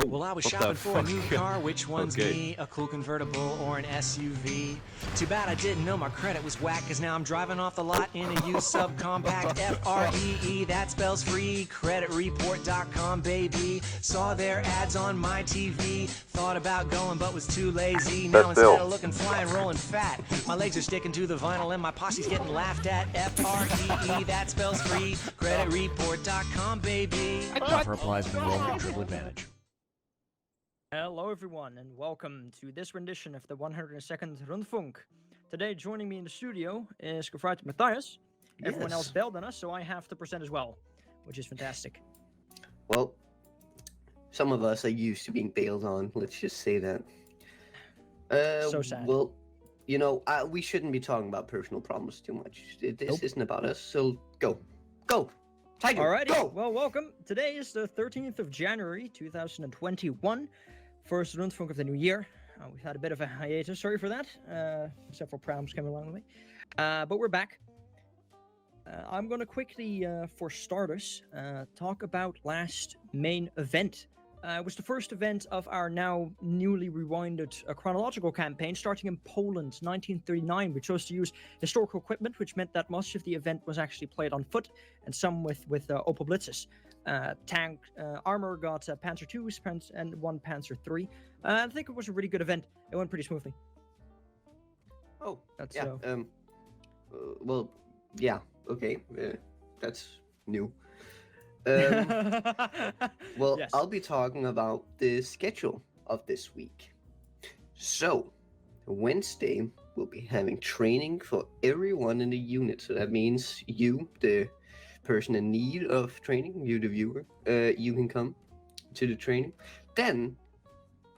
Well, I was What shopping the for a fuck? new car. Which one's Okay. me? A cool convertible or an SUV? Too bad I didn't know my credit was whack, cause now I'm driving off the lot in a used subcompact FREE. That spells free. Creditreport.com, baby. Saw their ads on my TV. Thought about going, but was too lazy. Now That's Bill. instead of looking fly and rolling fat, my legs are sticking to the vinyl and my posse's getting laughed at. FREE. That spells free. Creditreport.com, baby. Offer applies when rolling at triple advantage. Hello everyone and welcome to this rendition of the 102nd Rundfunk. Today joining me in the studio is Gefreite Matthias. Everyone else bailed on us, so I have to present as well, which is fantastic. Well, some of us are used to being bailed on, let's just say that. So sad. Well, you know, we shouldn't be talking about personal problems too much. This isn't about us, so go. Tiger, Alrighty, go! well welcome. Today is the 13th of January 2021, first Rundfunk of the new year. We've had a bit of a hiatus, sorry for that. Several problems came along the way. But we're back. I'm going to quickly, for starters, talk about last main event. It was the first event of our now newly rewinded chronological campaign, starting in Poland, 1939. We chose to use historical equipment, which meant that much of the event was actually played on foot, and some with Opel Blitzes. Tank armor got Panzer IIs and one Panzer III. I think it was a really good event. It went pretty smoothly. Oh, That's yeah. Well, yeah, okay. That's new. Well, yes. I'll be talking about the schedule of this week. So, Wednesday, we'll be having training for everyone in the unit. So that means you, the person in need of training, you, the viewer, you can come to the training. Then,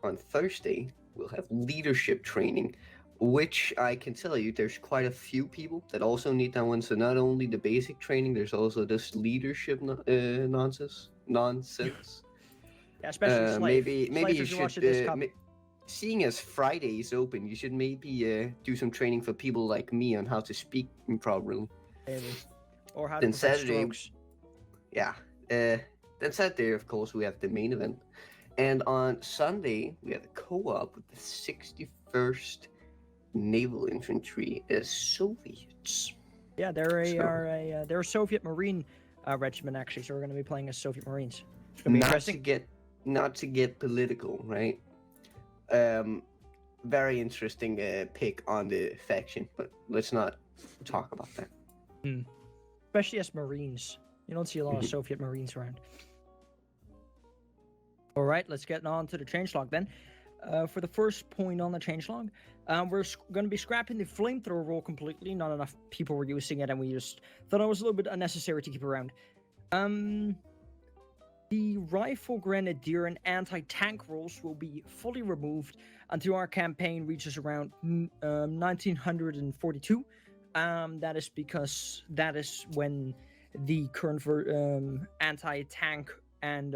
on Thursday, we'll have leadership training, which I can tell you, there's quite a few people that also need that one. So not only the basic training, there's also this leadership nonsense. Yeah, especially Slave. Maybe Slave, you if you're watching should. this, come. Seeing as Friday is open, you should maybe do some training for people like me on how to speak properly. Maybe. Or how to Then prevent Saturday, strokes. yeah. Then Saturday, of course, we have the main event, and on Sunday we have a co-op with the 61st Naval Infantry as Soviets. Yeah, they're a Soviet Marine regiment actually, so we're going to be playing as Soviet Marines. It's going to be interesting. Not to get political, right? Very interesting pick on the faction, but let's not talk about that. Especially as Marines. You don't see a lot of Soviet Marines around. All right, let's get on to the changelog then. For the first point on the changelog, we're going to be scrapping the flamethrower rule completely. Not enough people were using it, and we just thought it was a little bit unnecessary to keep around. The rifle grenadier and anti-tank rules will be fully removed until our campaign reaches around 1942. That is because that is when the current anti-tank and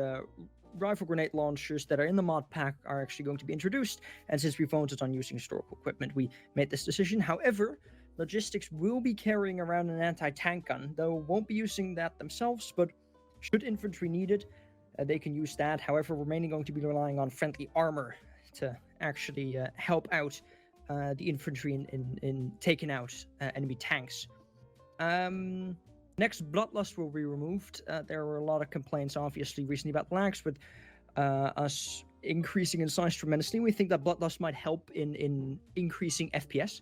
rifle grenade launchers that are in the mod pack are actually going to be introduced, and since we voted on using historical equipment, we made this decision. However, logistics will be carrying around an anti-tank gun, though won't be using that themselves, but should infantry need it, they can use that. However, we're mainly going to be relying on friendly armor to actually help out the infantry in taking out enemy tanks. Next, Bloodlust will be removed. There were a lot of complaints, obviously, recently about lags, with us increasing in size tremendously. We think that Bloodlust might help in increasing FPS.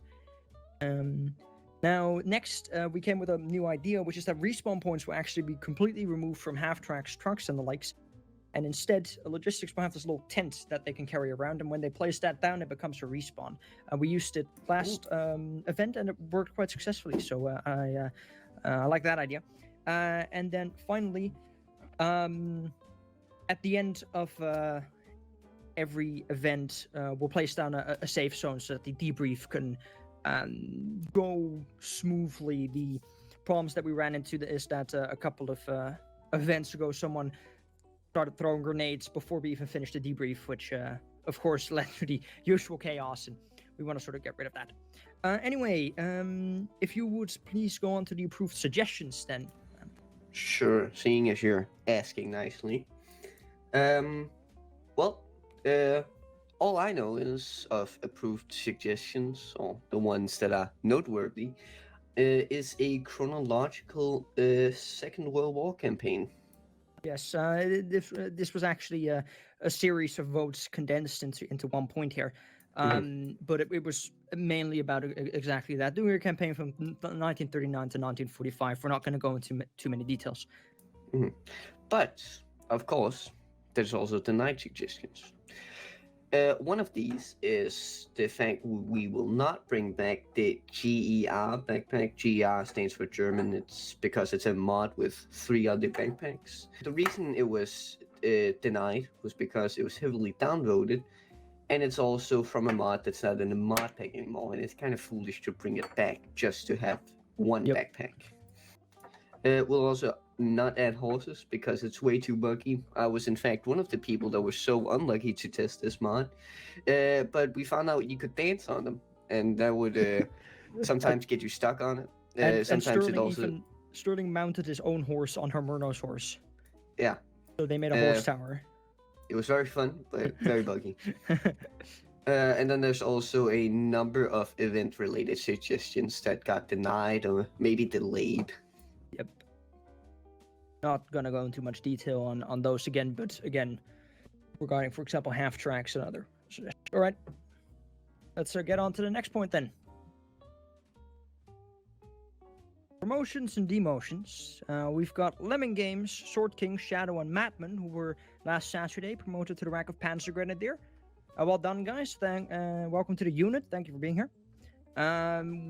Now, next, we came with a new idea, which is that respawn points will actually be completely removed from half-tracks, trucks, and the likes. And instead, logistics will have this little tent that they can carry around, and when they place that down, it becomes a respawn. We used it last event, and it worked quite successfully, so I like that idea. And then finally, at the end of every event, we'll place down a safe zone so that the debrief can go smoothly. The problems that we ran into is that a couple of events ago, someone started throwing grenades before we even finished the debrief, which of course led to the usual chaos, and we want to sort of get rid of that. Anyway, if you would please go on to the approved suggestions then. Sure, seeing as you're asking nicely. Well, all I know is of approved suggestions, or the ones that are noteworthy, is a chronological Second World War campaign. Yes, this was actually a series of votes condensed into one point here. But it was mainly about exactly that. Doing a campaign from 1939 to 1945. We're not going to go into too many details. But, of course, there's also the night suggestions. One of these is the fact we will not bring back the GER backpack. GER stands for German. It's because it's a mod with 3 other backpacks. The reason it was denied was because it was heavily downvoted, and it's also from a mod that's not in the mod pack anymore, and it's kind of foolish to bring it back just to have one backpack. We'll also not add horses because it's way too buggy. I was in fact one of the people that was so unlucky to test this mod, but we found out you could dance on them, and that would sometimes get you stuck on it. And Sometimes Sterling it also Sterling mounted his own horse on her Murno's horse. Yeah. So they made a horse tower. It was very fun, but very buggy. And then there's also a number of event-related suggestions that got denied or maybe delayed. Yep. Not gonna go into much detail on those again, but again, regarding, for example, half tracks and other suggestions. All right. Let's get on to the next point then. Promotions and demotions. We've got Lemon Games, Sword King, Shadow, and Madman, who were last Saturday promoted to the rank of Panzer Grenadier. Well done, guys. Welcome to the unit. Thank you for being here.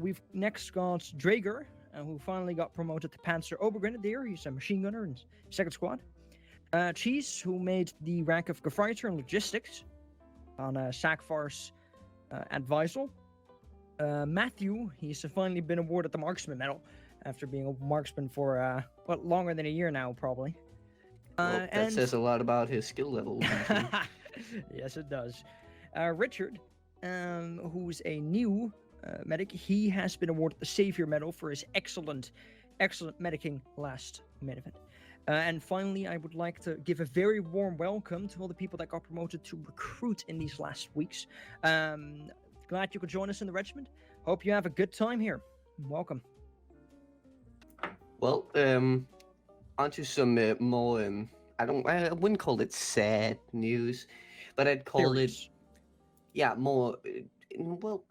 We've next got Draeger, who finally got promoted to Panzer Obergrenadier. He's a machine gunner in second squad. Cheese, who made the rank of Gefreiter in logistics on Sakfar's advisal. Matthew, he's finally been awarded the Marksman Medal after being a marksman for longer than a year now, probably. Well, that says a lot about his skill level. Yes, it does. Richard, who's a new medic, he has been awarded the Savior Medal for his excellent medicing last main event. And finally, I would like to give a very warm welcome to all the people that got promoted to recruit in these last weeks. Glad you could join us in the regiment. Hope you have a good time here. Welcome. Well, onto some more, I wouldn't call it sad news, but I'd call it, more, well,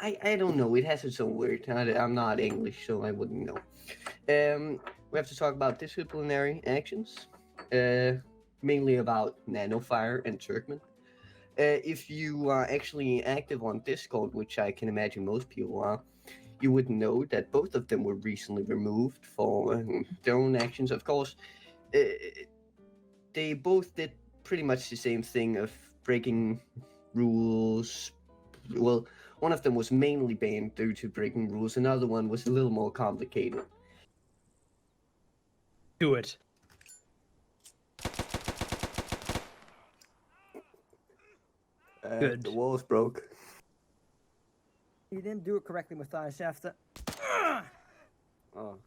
I don't know. It has its own word. I'm not English, so I wouldn't know. We have to talk about disciplinary actions, mainly about Nanofire and Turkmen. If you are actually active on Discord, which I can imagine most people are, you would know that both of them were recently removed for their own actions. Of course, they both did pretty much the same thing of breaking rules. Well, one of them was mainly banned due to breaking rules. Another one was a little more complicated. Do it. Good. The walls broke. You didn't do it correctly, Matthias. You have to... Oh.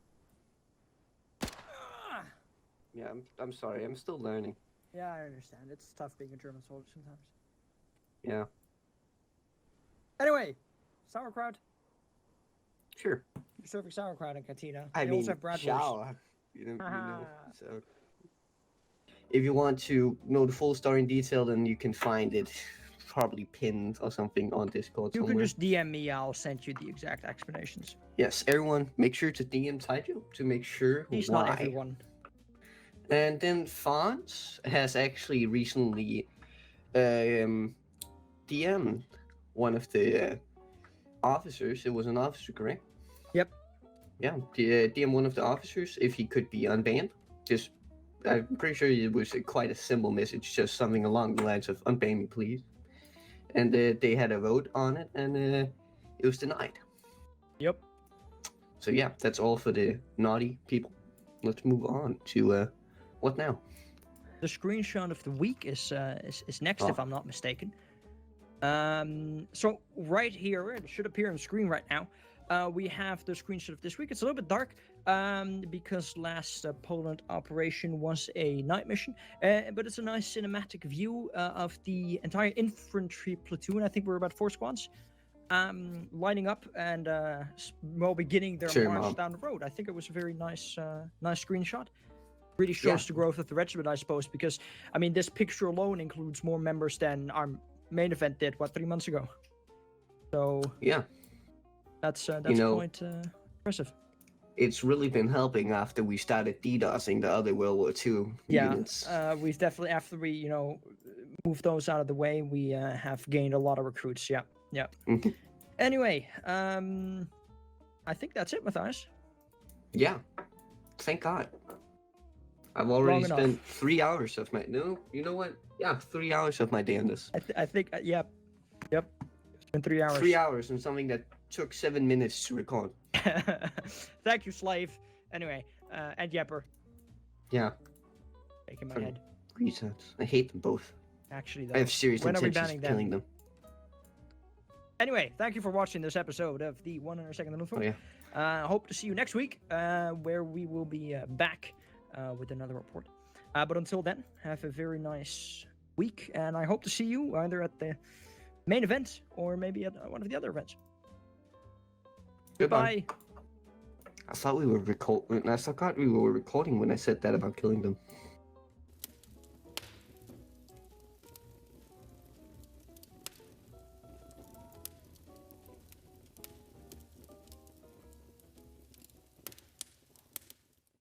Yeah, I'm sorry. I'm still learning. Yeah, I understand. It's tough being a German soldier sometimes. Yeah. Anyway, sauerkraut. Sure. You're serving sauerkraut in Cantina. I They mean, also have bratwurst. shower. You know. So, if you want to know the full story in detail, then you can find it probably pinned or something on Discord You somewhere. can just DM me. I'll send you the exact explanations. Yes, everyone, make sure to DM Taijo to make sure He's why. not everyone. And then Fonz has actually recently DM'd one of the officers. It was an officer, correct? Yep. Yeah, DM one of the officers if he could be unbanned. Just, I'm pretty sure it was quite a simple message, just something along the lines of "unban me, please." And they had a vote on it, and it was denied. Yep. So yeah, that's all for the naughty people. Let's move on to what now? The screenshot of the week is next, if I'm not mistaken. So right here, it should appear on screen right now. We have the screenshot of this week. It's a little bit dark, because last Poland operation was a night mission, but it's a nice cinematic view of the entire infantry platoon. I think we're about 4 squads, lining up and beginning their Sure, march Mom. down the road. I think it was a very nice screenshot. Really shows the growth of the regiment, I suppose, because I mean this picture alone includes more members than our main event did 3 months ago. So Yeah, that's know, quite impressive. it's really been helping after we started DDoSing the other World War II units. We've definitely, after we moved those out of the way, we have gained a lot of recruits. Yeah. Mhm. Anyway, I think that's it, Matthias. Yeah, thank God. I've already Long spent enough. 3 hours of my... No, you know what? Yeah, 3 hours of my day on this. I think yep. It's been 3 hours. 3 hours on something that took 7 minutes to record. Thank you, Slave. Anyway, and Yepper. Yeah, Shaking my Fucking head. retards. I hate them both. Actually, I though. have serious When are we intentions banning of them? killing them. Anyway, thank you for watching this episode of the 102nd Rundfunk. Oh yeah. Hope to see you next week, where we will be back with another report. But until then, have a very nice week, and I hope to see you either at the main event or maybe at one of the other events. Goodbye. Goodbye. I thought we were recording when I said that about killing them.